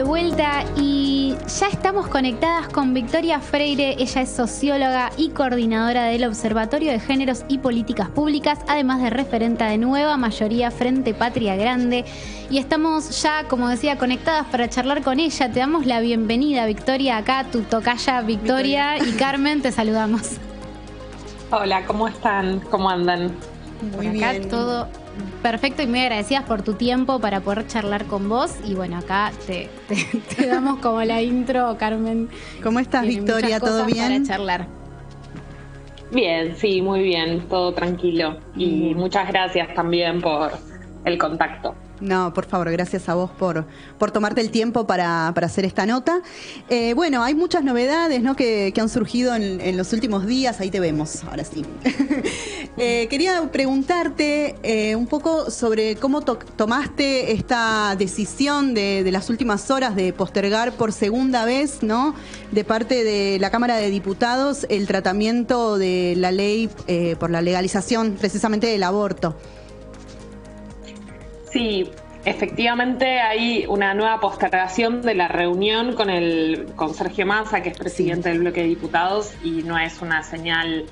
de vuelta y ya estamos conectadas con Victoria Freire. Ella es socióloga y coordinadora del Observatorio de Géneros y Políticas Públicas, además de referenta de Nueva Mayoría Frente Patria Grande. Y estamos ya, como decía, conectadas para charlar con ella. Te damos la bienvenida, Victoria, acá tu tocaya Victoria y Carmen, te saludamos. Hola, ¿cómo están? ¿Cómo andan? Muy bien. Acá todo perfecto y muy agradecidas por tu tiempo para poder charlar con vos. Y bueno, acá te damos como la intro, Carmen. ¿Cómo estás, Victoria? ¿Todo bien? Para charlar. Bien, sí, muy bien, todo tranquilo. Y muchas gracias también por el contacto. No, por favor, gracias a vos por tomarte el tiempo para hacer esta nota. Bueno, hay muchas novedades, ¿no?, que han surgido en los últimos días. Ahí te vemos, ahora sí. Quería preguntarte un poco sobre cómo tomaste esta decisión de las últimas horas de postergar por segunda vez, ¿no?, de parte de la Cámara de Diputados el tratamiento de la ley por la legalización precisamente del aborto. Sí, efectivamente hay una nueva postergación de la reunión con Sergio Massa, que es presidente del bloque de diputados, y no es una señal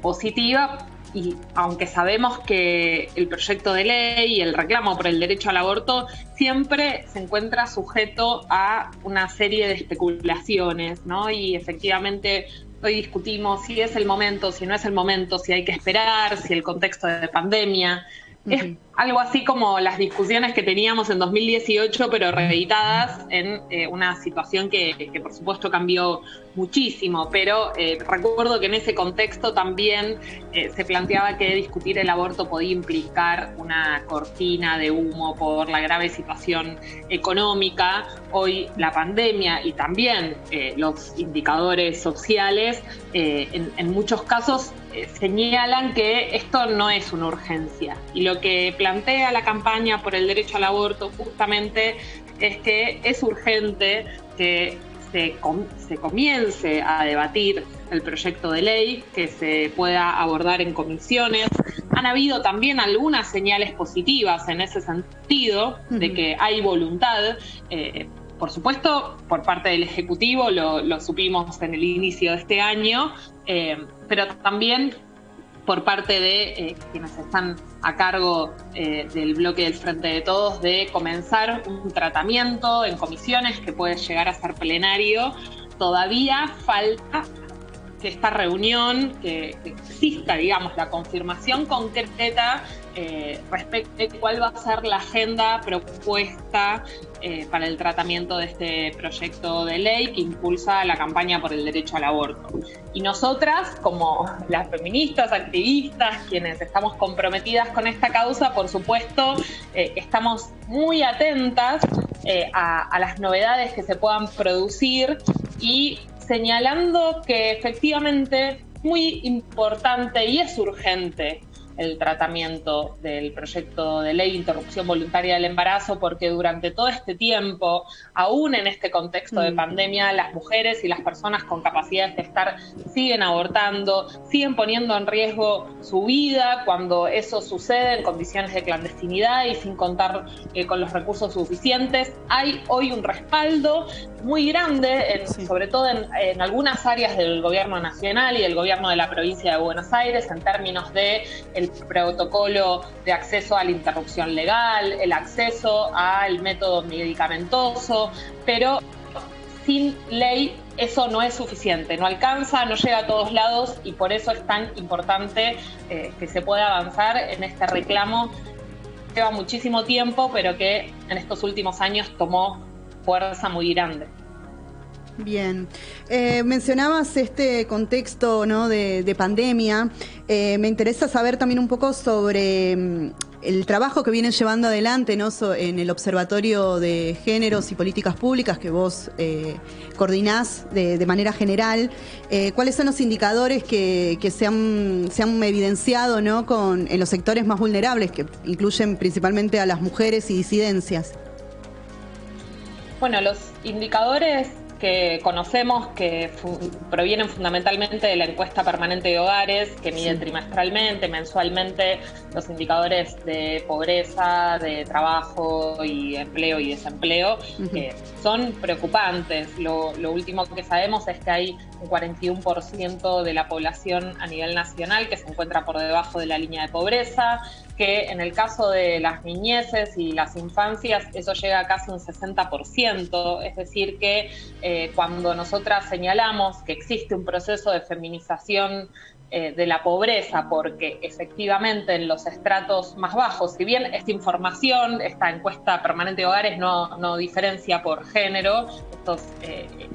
positiva. Y aunque sabemos que el proyecto de ley y el reclamo por el derecho al aborto siempre se encuentra sujeto a una serie de especulaciones, ¿no? Y efectivamente hoy discutimos si es el momento, si no es el momento, si hay que esperar, si el contexto de pandemia. Es algo así como las discusiones que teníamos en 2018, pero reeditadas en una situación que por supuesto cambió muchísimo. Pero recuerdo que en ese contexto también se planteaba que discutir el aborto podía implicar una cortina de humo por la grave situación económica. Hoy la pandemia y también los indicadores sociales en muchos casos señalan que esto no es una urgencia. Y lo que plantea la campaña por el derecho al aborto justamente es que es urgente que se comience a debatir el proyecto de ley, que se pueda abordar en comisiones. Han habido también algunas señales positivas en ese sentido, de que hay voluntad. Por supuesto, por parte del Ejecutivo, lo supimos en el inicio de este año, pero también por parte de quienes están a cargo del bloque del Frente de Todos, de comenzar un tratamiento en comisiones que puede llegar a ser plenario. Todavía falta que esta reunión, que exista, digamos, la confirmación concreta respecto de cuál va a ser la agenda propuesta para el tratamiento de este proyecto de ley que impulsa la campaña por el derecho al aborto. Y nosotras, como las feministas, activistas, quienes estamos comprometidas con esta causa, por supuesto, estamos muy atentas a las novedades que se puedan producir y señalando que efectivamente es muy importante y es urgente el tratamiento del proyecto de ley de interrupción voluntaria del embarazo, porque durante todo este tiempo, aún en este contexto de pandemia, las mujeres y las personas con capacidades de estar siguen abortando, siguen poniendo en riesgo su vida cuando eso sucede en condiciones de clandestinidad y sin contar con los recursos suficientes. Hay hoy un respaldo muy grande, sobre todo en algunas áreas del gobierno nacional y del gobierno de la provincia de Buenos Aires, en términos de el protocolo de acceso a la interrupción legal, el acceso al método medicamentoso, pero sin ley eso no es suficiente, no alcanza, no llega a todos lados, y por eso es tan importante que se pueda avanzar en este reclamo. Lleva muchísimo tiempo, pero que en estos últimos años tomó fuerza muy grande. Bien, mencionabas este contexto, ¿no?, de pandemia. Me interesa saber también un poco sobre el trabajo que vienen llevando adelante, ¿no?, en el Observatorio de Géneros y Políticas Públicas que vos coordinás de manera general. ¿Cuáles son los indicadores que se han evidenciado, ¿no?, en los sectores más vulnerables, que incluyen principalmente a las mujeres y disidencias? Bueno, los indicadores que conocemos, que provienen fundamentalmente de la encuesta permanente de hogares, que mide trimestralmente, mensualmente, los indicadores de pobreza, de trabajo y empleo y desempleo, que son preocupantes. Lo último que sabemos es que hay un 41% de la población a nivel nacional que se encuentra por debajo de la línea de pobreza, que en el caso de las niñeces y las infancias eso llega a casi un 60%, es decir que cuando nosotras señalamos que existe un proceso de feminización de la pobreza, porque efectivamente en los estratos más bajos, si bien esta información, esta encuesta permanente de hogares no diferencia por género, estos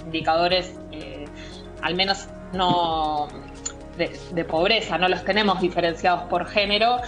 indicadores al menos no de pobreza, no los tenemos diferenciados por género,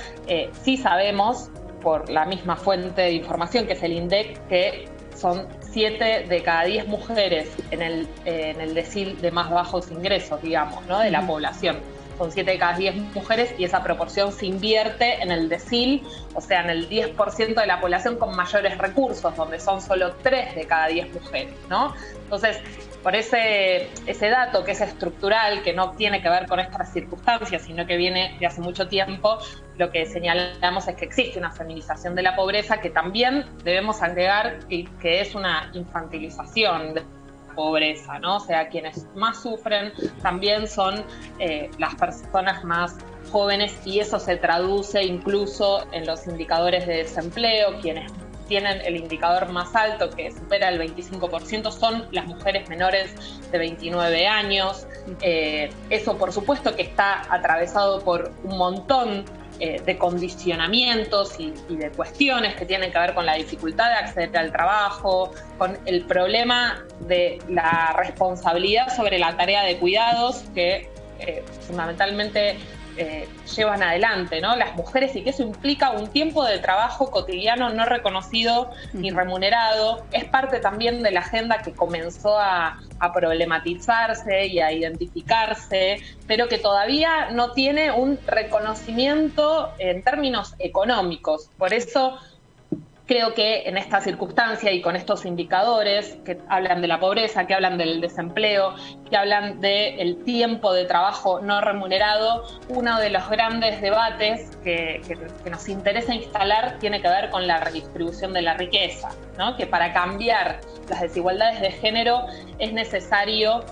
sí sabemos por la misma fuente de información que es el INDEC que son 7 de cada 10 mujeres en el decil de más bajos ingresos, digamos, ¿no? De la población. Son 7 de cada 10 mujeres y esa proporción se invierte en el decil, o sea, en el 10% de la población con mayores recursos, donde son solo 3 de cada 10 mujeres, ¿no? Entonces, por ese dato que es estructural, que no tiene que ver con estas circunstancias, sino que viene de hace mucho tiempo, lo que señalamos es que existe una feminización de la pobreza, que también debemos agregar que es una infantilización de la pobreza, ¿no? O sea, quienes más sufren también son las personas más jóvenes, y eso se traduce incluso en los indicadores de desempleo. Quienes tienen el indicador más alto, que supera el 25%, son las mujeres menores de 29 años. Eso, por supuesto, que está atravesado por un montón de condicionamientos y de cuestiones que tienen que ver con la dificultad de acceder al trabajo, con el problema de la responsabilidad sobre la tarea de cuidados que fundamentalmente llevan adelante, ¿no? Las mujeres, y que eso implica un tiempo de trabajo cotidiano no reconocido ni remunerado. Es parte también de la agenda que comenzó a problematizarse y a identificarse, pero que todavía no tiene un reconocimiento en términos económicos. Por eso creo que en esta circunstancia y con estos indicadores que hablan de la pobreza, que hablan del desempleo, que hablan del tiempo de trabajo no remunerado, uno de los grandes debates que nos interesa instalar tiene que ver con la redistribución de la riqueza, ¿no? Que para cambiar las desigualdades de género es necesario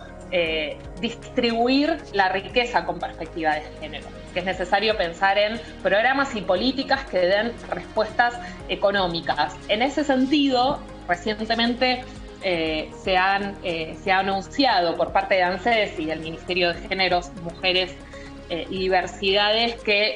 distribuir la riqueza con perspectiva de género, que es necesario pensar en programas y políticas que den respuestas económicas. En ese sentido, recientemente se ha anunciado por parte de ANSES y del Ministerio de Géneros, Mujeres y Diversidades que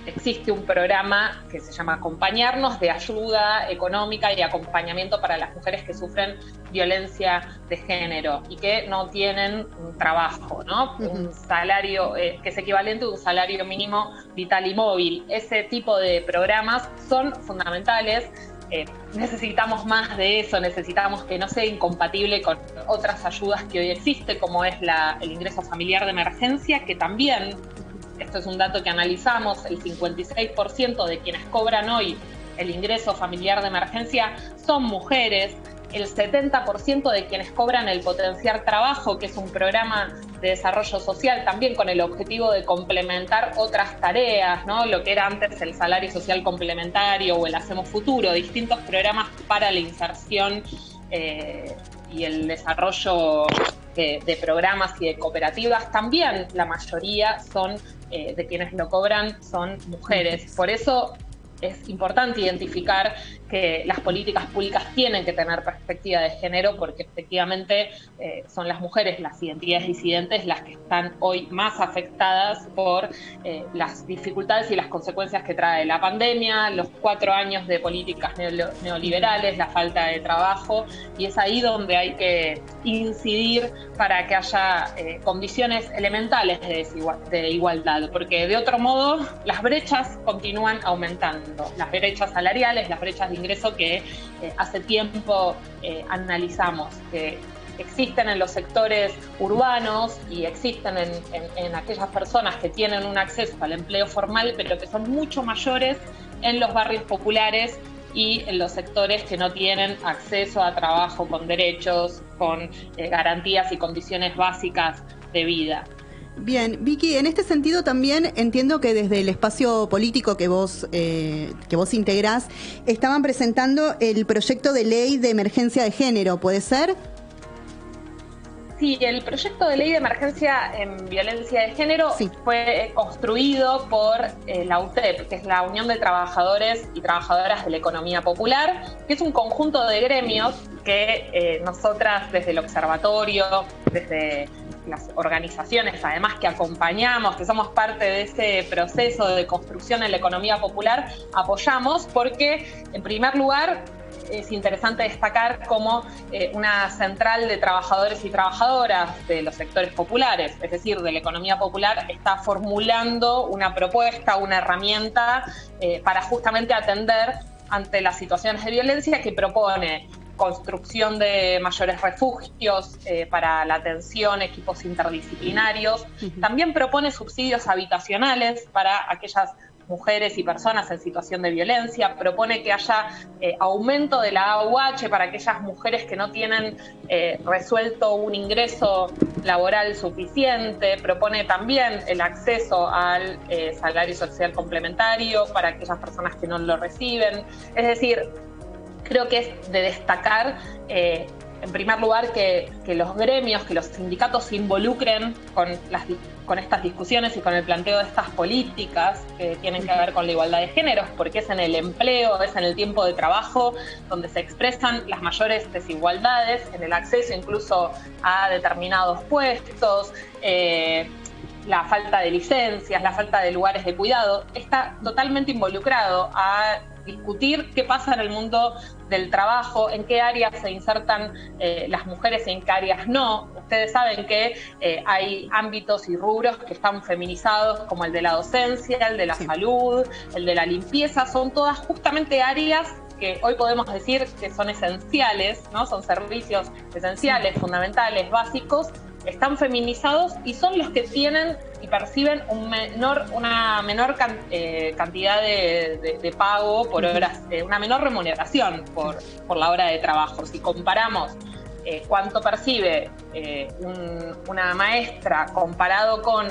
existe un programa que se llama Acompañarnos, de ayuda económica y acompañamiento para las mujeres que sufren violencia de género y que no tienen un trabajo, ¿no? Un salario que es equivalente a un salario mínimo vital y móvil. Ese tipo de programas son fundamentales. Necesitamos más de eso, necesitamos que no sea incompatible con otras ayudas que hoy existen, como es el ingreso familiar de emergencia, que también, esto es un dato que analizamos, el 56% de quienes cobran hoy el ingreso familiar de emergencia son mujeres. El 70% de quienes cobran el Potenciar Trabajo, que es un programa de desarrollo social también con el objetivo de complementar otras tareas, ¿no? Lo que era antes el salario social complementario o el Hacemos Futuro, distintos programas para la inserción y el desarrollo de programas y de cooperativas. También la mayoría son de quienes lo cobran son mujeres. Por eso es importante identificar que las políticas públicas tienen que tener perspectiva de género, porque efectivamente son las mujeres, las identidades disidentes, las que están hoy más afectadas por las dificultades y las consecuencias que trae la pandemia, los 4 años de políticas neoliberales, la falta de trabajo, y es ahí donde hay que incidir para que haya condiciones elementales de igualdad, porque de otro modo las brechas continúan aumentando, las brechas salariales, las brechas de ingreso que hace tiempo analizamos, que existen en los sectores urbanos y existen en aquellas personas que tienen un acceso al empleo formal, pero que son mucho mayores en los barrios populares y en los sectores que no tienen acceso a trabajo con derechos, con garantías y condiciones básicas de vida. Bien, Vicky, en este sentido también entiendo que desde el espacio político que vos integrás, estaban presentando el proyecto de ley de emergencia de género, ¿puede ser? Sí, el proyecto de ley de emergencia en violencia de género fue construido por la UTEP, que es la Unión de Trabajadores y Trabajadoras de la Economía Popular, que es un conjunto de gremios que nosotras desde el observatorio, desde las organizaciones además que acompañamos, que somos parte de ese proceso de construcción en la economía popular, apoyamos porque, en primer lugar, es interesante destacar como una central de trabajadores y trabajadoras de los sectores populares, es decir, de la economía popular, está formulando una propuesta, una herramienta para justamente atender ante las situaciones de violencia que propone construcción de mayores refugios para la atención, equipos interdisciplinarios. También propone subsidios habitacionales para aquellas mujeres y personas en situación de violencia, propone que haya aumento de la AUH para aquellas mujeres que no tienen resuelto un ingreso laboral suficiente, propone también el acceso al salario social complementario para aquellas personas que no lo reciben. Es decir, creo que es de destacar, en primer lugar, que los gremios, que los sindicatos se involucren con estas discusiones y con el planteo de estas políticas que tienen que ver con la igualdad de géneros, porque es en el empleo, es en el tiempo de trabajo donde se expresan las mayores desigualdades, en el acceso incluso a determinados puestos, la falta de licencias, la falta de lugares de cuidado. Está totalmente involucrado a discutir qué pasa en el mundo del trabajo, en qué áreas se insertan las mujeres y en qué áreas no. Ustedes saben que hay ámbitos y rubros que están feminizados, como el de la docencia, el de la salud, el de la limpieza. Son todas justamente áreas que hoy podemos decir que son esenciales, ¿no? Son servicios esenciales, fundamentales, básicos, están feminizados y son los que tienen y perciben una menor cantidad de pago por horas, una menor remuneración por la hora de trabajo. Si comparamos cuánto percibe una maestra comparado con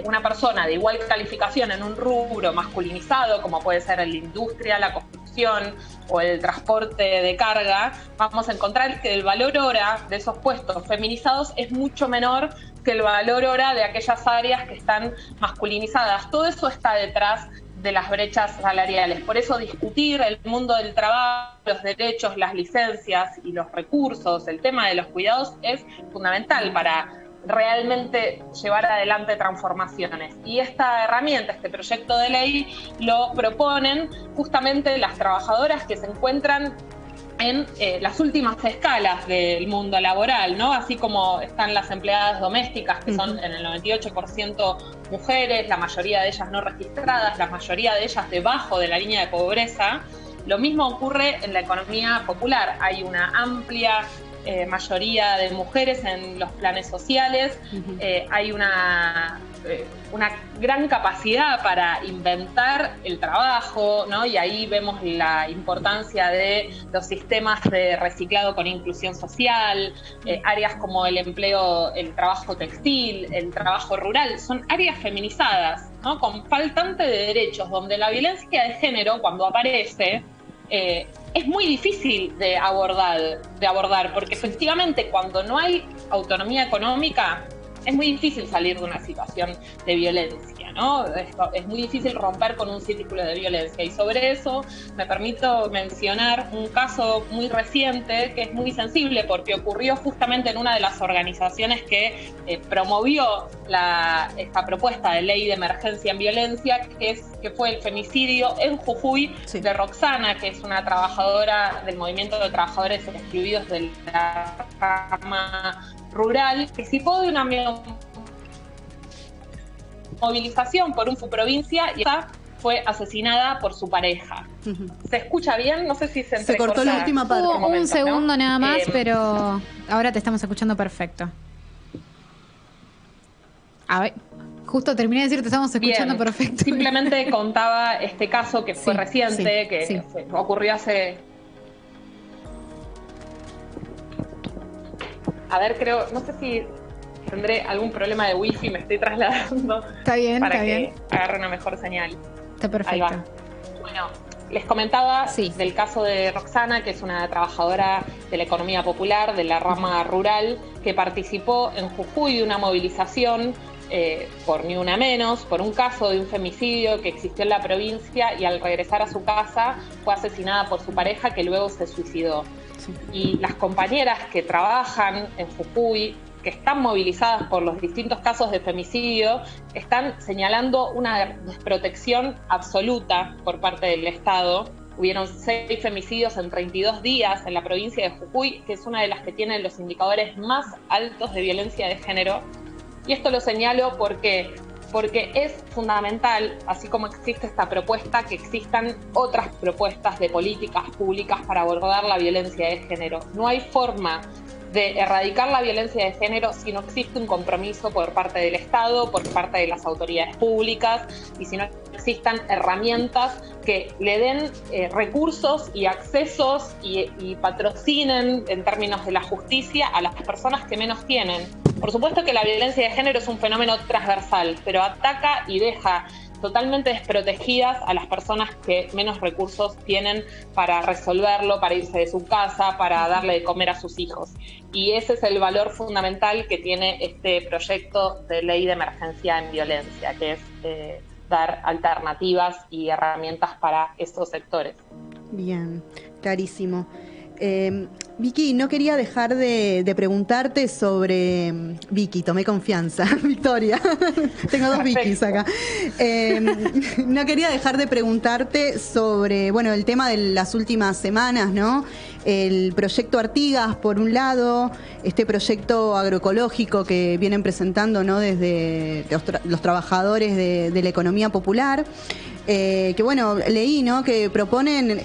una persona de igual calificación en un rubro masculinizado, como puede ser la industria, la construcción o el transporte de carga, vamos a encontrar que el valor hora de esos puestos feminizados es mucho menor que el valor hora de aquellas áreas que están masculinizadas. Todo eso está detrás de las brechas salariales. Por eso discutir el mundo del trabajo, los derechos, las licencias y los recursos, el tema de los cuidados es fundamental para realmente llevar adelante transformaciones. Y esta herramienta, este proyecto de ley, lo proponen justamente las trabajadoras que se encuentran en las últimas escalas del mundo laboral, ¿no? Así como están las empleadas domésticas, que son en el 98% mujeres, la mayoría de ellas no registradas, la mayoría de ellas debajo de la línea de pobreza. Lo mismo ocurre en la economía popular. Hay una amplia mayoría de mujeres en los planes sociales, hay una gran capacidad para inventar el trabajo, ¿no? Y ahí vemos la importancia de los sistemas de reciclado con inclusión social, áreas como el empleo, el trabajo textil, el trabajo rural, son áreas feminizadas, ¿no? Con faltante de derechos, donde la violencia de género, cuando aparece, es muy difícil de abordar, porque efectivamente cuando no hay autonomía económica es muy difícil salir de una situación de violencia, ¿no? Es muy difícil romper con un círculo de violencia, y sobre eso me permito mencionar un caso muy reciente que es muy sensible porque ocurrió justamente en una de las organizaciones que promovió esta propuesta de ley de emergencia en violencia, que fue el femicidio en Jujuy de Roxana, que es una trabajadora del movimiento de trabajadores excluidos de la rama rural, participó de una movilización por un provincia y fue asesinada por su pareja. ¿Se escucha bien? No sé si se cortó la última parte. Hubo un segundo, ¿no? Nada más, pero ahora te estamos escuchando perfecto. A ver. Justo terminé de decir, te estamos escuchando. Bien. Perfecto. Simplemente contaba este caso que fue reciente, que ocurrió hace... A ver, creo, no sé si tendré algún problema de wifi, me estoy trasladando. Está bien, para está que bien. agarre una mejor señal. Está perfecto. Ahí va. Bueno, les comentaba del caso de Roxana, que es una trabajadora de la economía popular, de la rama rural, que participó en Jujuy de una movilización por Ni Una Menos, por un caso de un femicidio que existió en la provincia, y al regresar a su casa fue asesinada por su pareja, que luego se suicidó. Y las compañeras que trabajan en Jujuy, que están movilizadas por los distintos casos de femicidio, están señalando una desprotección absoluta por parte del Estado. Hubieron 6 femicidios en 32 días en la provincia de Jujuy, que es una de las que tiene los indicadores más altos de violencia de género. Y esto lo señalo porque es fundamental, así como existe esta propuesta, que existan otras propuestas de políticas públicas para abordar la violencia de género. No hay forma de erradicar la violencia de género si no existe un compromiso por parte del Estado, por parte de las autoridades públicas, y si no existan herramientas que le den recursos y accesos y patrocinen en términos de la justicia a las personas que menos tienen. Por supuesto que la violencia de género es un fenómeno transversal, pero ataca y deja totalmente desprotegidas a las personas que menos recursos tienen para resolverlo, para irse de su casa, para darle de comer a sus hijos. Y ese es el valor fundamental que tiene este proyecto de ley de emergencia en violencia, que es dar alternativas y herramientas para estos sectores. Bien, clarísimo. Vicky, no quería dejar de preguntarte sobre... Vicky, tomé confianza. Victoria, tengo 2 Vickys acá. No quería dejar de preguntarte sobre, bueno, el tema de las últimas semanas, ¿no? El proyecto Artigas, por un lado, este proyecto agroecológico que vienen presentando, ¿no?, desde los trabajadores de la economía popular. Que bueno, leí, ¿no?, que proponen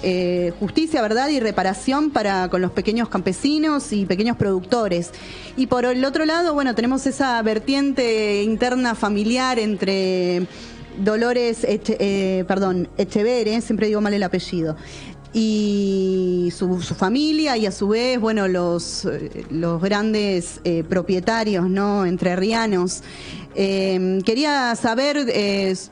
justicia, verdad y reparación con los pequeños campesinos y pequeños productores. Y por el otro lado, bueno, tenemos esa vertiente interna familiar entre Dolores Echeverre, siempre digo mal el apellido, y su familia, y a su vez, bueno, los grandes propietarios, ¿no?, entrerrianos. Quería saber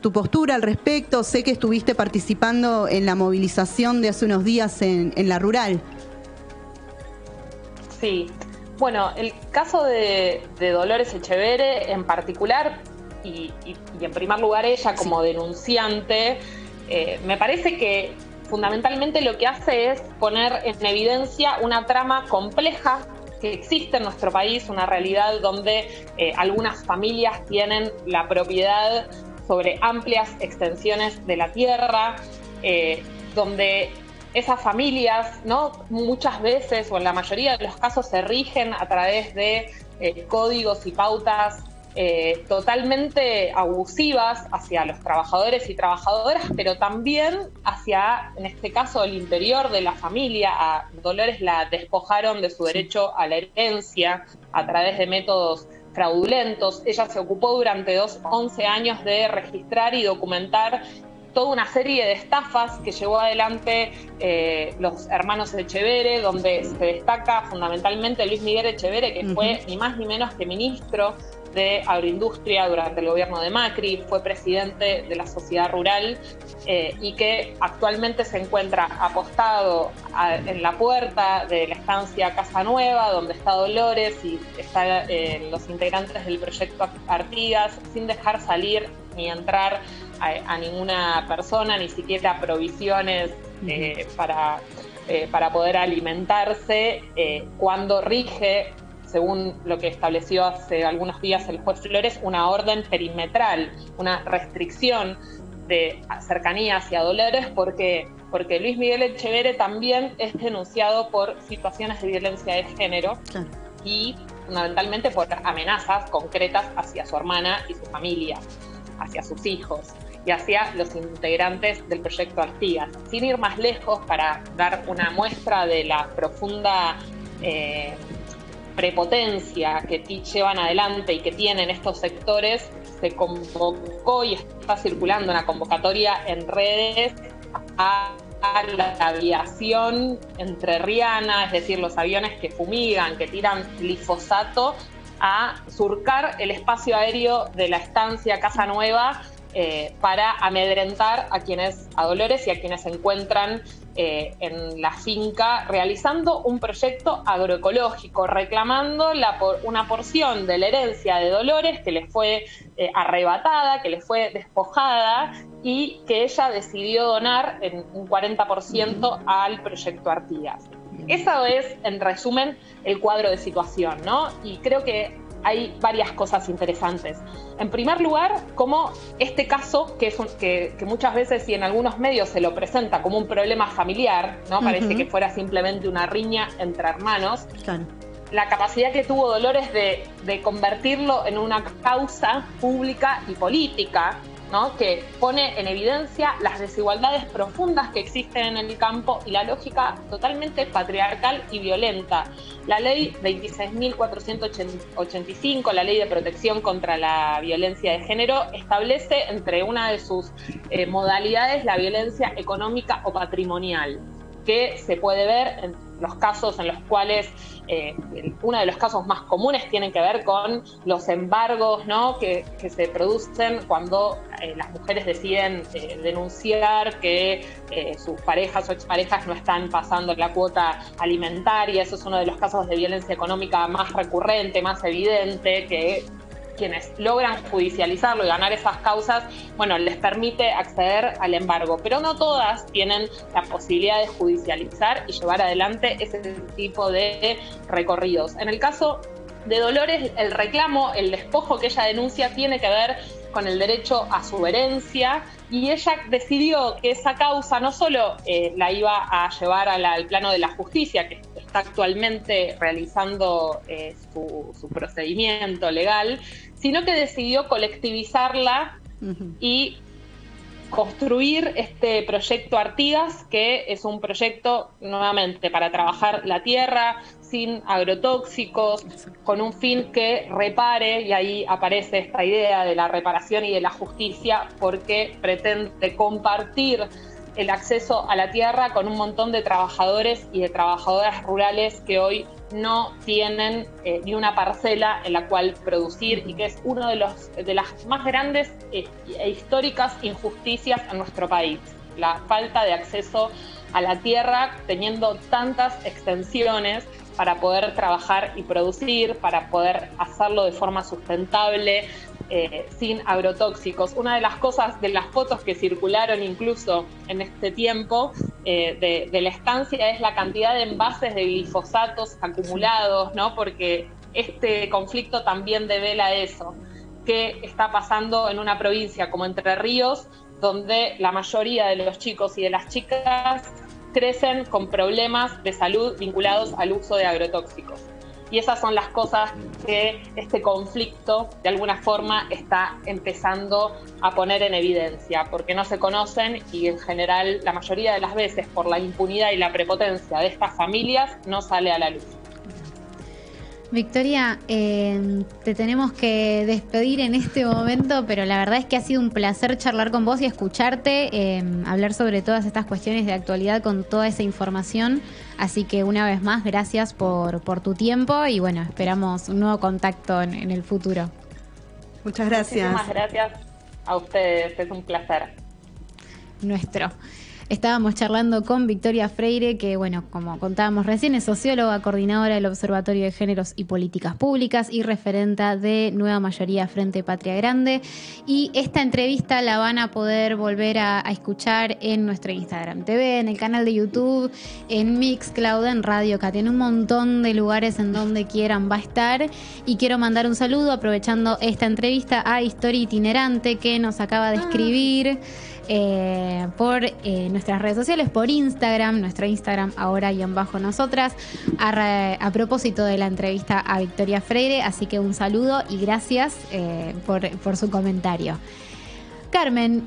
tu postura al respecto. Sé que estuviste participando en la movilización de hace unos días en la rural. Sí, bueno, el caso de Dolores Echeverre en particular, y en primer lugar ella como denunciante, me parece que fundamentalmente lo que hace es poner en evidencia una trama compleja que existe en nuestro país, una realidad donde algunas familias tienen la propiedad sobre amplias extensiones de la tierra, donde esas familias, ¿no?, muchas veces o en la mayoría de los casos se rigen a través de códigos y pautas totalmente abusivas hacia los trabajadores y trabajadoras, pero también hacia, en este caso, el interior de la familia. A Dolores la despojaron de su derecho a la herencia a través de métodos fraudulentos. Ella se ocupó durante 11 años de registrar y documentar toda una serie de estafas que llevó adelante los hermanos Echeverre, donde se destaca fundamentalmente Luis Miguel Echeverre, que fue ni más ni menos que ministro de Agroindustria durante el gobierno de Macri, fue presidente de la Sociedad Rural y que actualmente se encuentra apostado en la puerta de la estancia Casa Nueva, donde está Dolores y están los integrantes del proyecto Artigas, sin dejar salir ni entrar a ninguna persona, ni siquiera provisiones para poder alimentarse, cuando rige, según lo que estableció hace algunos días el juez Flores, una orden perimetral, una restricción de cercanía hacia Dolores, porque Luis Miguel Echeverre también es denunciado por situaciones de violencia de género y fundamentalmente por amenazas concretas hacia su hermana y su familia, hacia sus hijos y hacia los integrantes del proyecto Artigas. Sin ir más lejos, para dar una muestra de la profunda prepotencia que llevan adelante y que tienen estos sectores, se convocó y está circulando una convocatoria en redes a la aviación entrerriana, es decir, los aviones que fumigan, que tiran glifosato, a surcar el espacio aéreo de la estancia Casa Nueva para amedrentar a Dolores y a quienes se encuentran en la finca realizando un proyecto agroecológico, reclamando una porción de la herencia de Dolores que les fue arrebatada, que les fue despojada y que ella decidió donar en un 40% al proyecto Artigas. Eso es, en resumen, el cuadro de situación, ¿no? Y creo que hay varias cosas interesantes. En primer lugar, como este caso, que muchas veces y en algunos medios se lo presenta como un problema familiar, ¿no? Parece que fuera simplemente una riña entre hermanos. Claro. La capacidad que tuvo Dolores de convertirlo en una causa pública y política, ¿no? Que pone en evidencia las desigualdades profundas que existen en el campo y la lógica totalmente patriarcal y violenta. La ley 26.485, la ley de protección contra la violencia de género, establece entre una de sus modalidades la violencia económica o patrimonial, que se puede ver en los casos en los cuales uno de los casos más comunes tiene que ver con los embargos, ¿no? que se producen cuando las mujeres deciden denunciar que sus parejas o exparejas no están pasando la cuota alimentaria. Eso es uno de los casos de violencia económica más recurrente, más evidente, que quienes logran judicializarlo y ganar esas causas, bueno, les permite acceder al embargo. Pero no todas tienen la posibilidad de judicializar y llevar adelante ese tipo de recorridos. En el caso de Dolores, el reclamo, el despojo que ella denuncia tiene que ver con el derecho a su herencia, y ella decidió que esa causa no solo la iba a llevar al plano de la justicia, que está actualmente realizando su procedimiento legal, sino que decidió colectivizarla y construir este proyecto Artigas, que es un proyecto nuevamente para trabajar la tierra sin agrotóxicos, con un fin que repare, y ahí aparece esta idea de la reparación y de la justicia, porque pretende compartir el acceso a la tierra con un montón de trabajadores y de trabajadoras rurales que hoy no tienen ni una parcela en la cual producir, y que es uno de las más grandes e históricas injusticias en nuestro país. La falta de acceso a la tierra, teniendo tantas extensiones para poder trabajar y producir, para poder hacerlo de forma sustentable, sin agrotóxicos. Una de las cosas, de las fotos que circularon incluso en este tiempo de la estancia, es la cantidad de envases de glifosatos acumulados, ¿no? Porque este conflicto también devela eso, que está pasando en una provincia como Entre Ríos, donde la mayoría de los chicos y de las chicas crecen con problemas de salud vinculados al uso de agrotóxicos. Y esas son las cosas que este conflicto de alguna forma está empezando a poner en evidencia, porque no se conocen y en general la mayoría de las veces por la impunidad y la prepotencia de estas familias no sale a la luz. Victoria, te tenemos que despedir en este momento, pero la verdad es que ha sido un placer charlar con vos y escucharte, hablar sobre todas estas cuestiones de actualidad con toda esa información. Así que una vez más, gracias por tu tiempo y bueno, esperamos un nuevo contacto en el futuro. Muchas gracias. Muchísimas gracias a ustedes, es un placer. Nuestro. Estábamos charlando con Victoria Freire, que, bueno, como contábamos recién, es socióloga, coordinadora del Observatorio de Géneros y Políticas Públicas y referenta de Nueva Mayoría Frente Patria Grande. Y esta entrevista la van a poder volver a escuchar en nuestro Instagram TV, en el canal de YouTube, en Mixcloud, en Radio Cat, en un montón de lugares en donde quieran va a estar. Y quiero mandar un saludo, aprovechando esta entrevista, a Historia Itinerante, que nos acaba de escribir por nuestras redes sociales, por Instagram, nuestro Instagram ahora_nosotras, a propósito de la entrevista a Victoria Freire. Así que un saludo y gracias por su comentario. Carmen,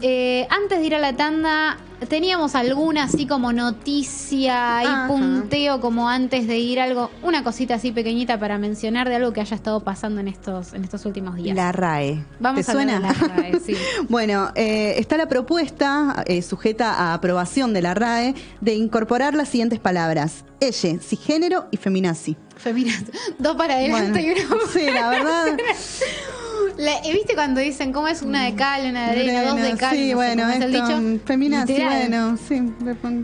antes de ir a la tanda, teníamos alguna así como noticia y punteo como antes de ir algo, una cosita así pequeñita para mencionar de algo que haya estado pasando en estos últimos días. La RAE. Vamos ¿Te a suena? hablar de la RAE, sí. Bueno, está la propuesta sujeta a aprobación de la RAE de incorporar las siguientes palabras: elle, cisgénero y feminazi. Feminazi. Dos para adelante y una para Sí, la verdad. ¿Viste cuando dicen cómo es una de cal, una de arena, dos de cal? Sí, no sé bueno, cómo es el esto, dicho? feminazi, Literal. bueno, sí,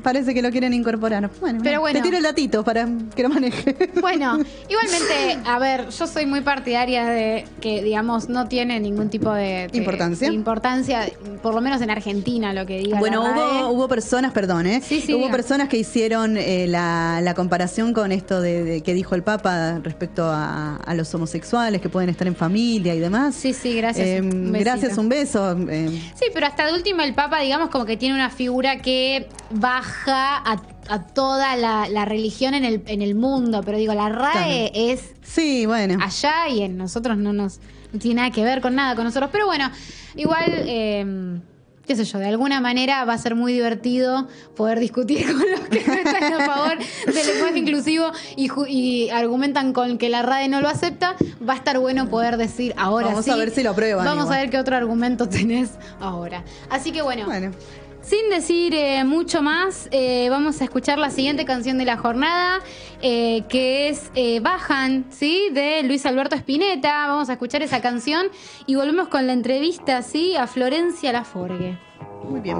parece que lo quieren incorporar. Pero bueno. Te tiro el datito para que lo maneje. Bueno, igualmente, a ver, yo soy muy partidaria de que, digamos, no tiene ningún tipo de importancia, por lo menos en Argentina, lo que diga. Bueno, la RAE. hubo personas, perdón, Sí, hubo diga. personas que hicieron la comparación con esto de que dijo el Papa respecto a los homosexuales que pueden estar en familia y demás. Sí, gracias. Un besito. Gracias, un beso. Sí, pero hasta de último el Papa, digamos, como que tiene una figura que baja a toda la religión en el mundo, pero digo, la RAE es Sí, bueno. allá y en nosotros no tiene nada que ver con nada con nosotros, pero bueno, igual qué sé yo, de alguna manera va a ser muy divertido poder discutir con los que no están a favor del lenguaje inclusivo y argumentan con que la RAE no lo acepta. Va a estar bueno poder decir ahora Vamos sí. a ver si lo aprueban. Vamos igual. a ver qué otro argumento tenés ahora. Así que bueno. Sin decir mucho más, vamos a escuchar la siguiente canción de la jornada, que es Bajan, ¿sí? De Luis Alberto Spinetta. Vamos a escuchar esa canción y volvemos con la entrevista, ¿sí? A Florencia Laforgue. Muy bien.